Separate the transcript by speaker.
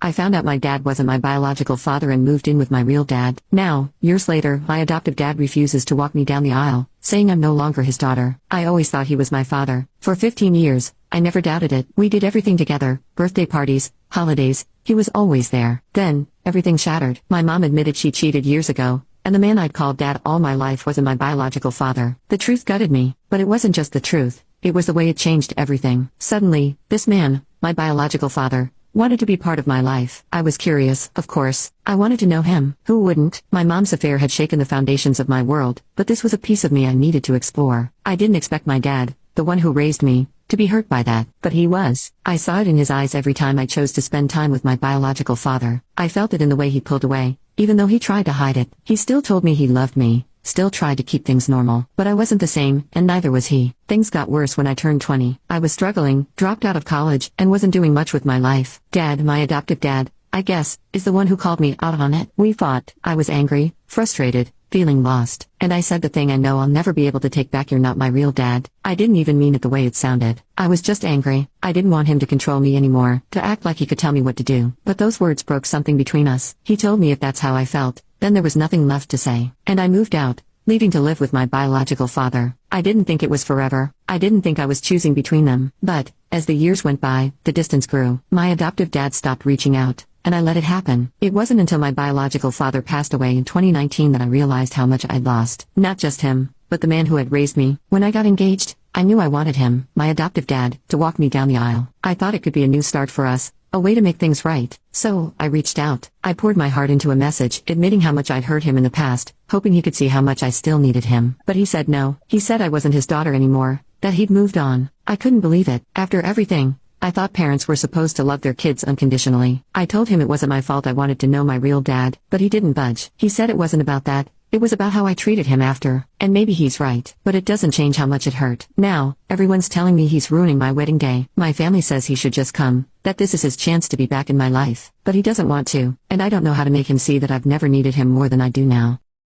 Speaker 1: I found out my dad wasn't my biological father and moved in with my real dad. Now, years later, my adoptive dad refuses to walk me down the aisle, saying I'm no longer his daughter. I always thought he was my father. For 15 years, I never doubted it. We did everything together, birthday parties, holidays, he was always there. Then, everything shattered. My mom admitted she cheated years ago, and the man I'd called dad all my life wasn't my biological father. The truth gutted me, but it wasn't just the truth, it was the way it changed everything. Suddenly, this man, my biological father, wanted to be part of my life. I was curious, of course. I wanted to know him. Who wouldn't? My mom's affair had shaken the foundations of my world, but this was a piece of me I needed to explore. I didn't expect my dad, the one who raised me, to be hurt by that, but he was. I saw it in his eyes every time I chose to spend time with my biological father. I felt it in the way he pulled away, even though he tried to hide it. He still told me he loved me, still tried to keep things normal, but I wasn't the same, and neither was he. Things got worse when I turned 20. I was struggling, dropped out of college, and wasn't doing much with my life. Dad, my adoptive dad, I guess, is the one who called me out on it. We fought. I was angry, frustrated, feeling lost, and I said the thing I know I'll never be able to take back: you're not my real dad. I didn't even mean it the way it sounded. I was just angry. I didn't want him to control me anymore, to act like he could tell me what to do. But those words broke something between us. He told me if that's how I felt, then there was nothing left to say. And I moved out, leaving to live with my biological father. I didn't think it was forever. I didn't think I was choosing between them. But, as the years went by, the distance grew. My adoptive dad stopped reaching out, and I let it happen. It wasn't until my biological father passed away in 2019 that I realized how much I'd lost. Not just him, but the man who had raised me. When I got engaged, I knew I wanted him, my adoptive dad, to walk me down the aisle. I thought it could be a new start for us, a way to make things right. So, I reached out. I poured my heart into a message, admitting how much I'd hurt him in the past, hoping he could see how much I still needed him. But he said no. He said I wasn't his daughter anymore, that he'd moved on. I couldn't believe it. After everything, I thought parents were supposed to love their kids unconditionally. I told him it wasn't my fault I wanted to know my real dad, but he didn't budge. He said it wasn't about that, it was about how I treated him after. And maybe he's right, but it doesn't change how much it hurt. Now, everyone's telling me he's ruining my wedding day. My family says he should just come, that this is his chance to be back in my life. But he doesn't want to, and I don't know how to make him see that I've never needed him more than I do now.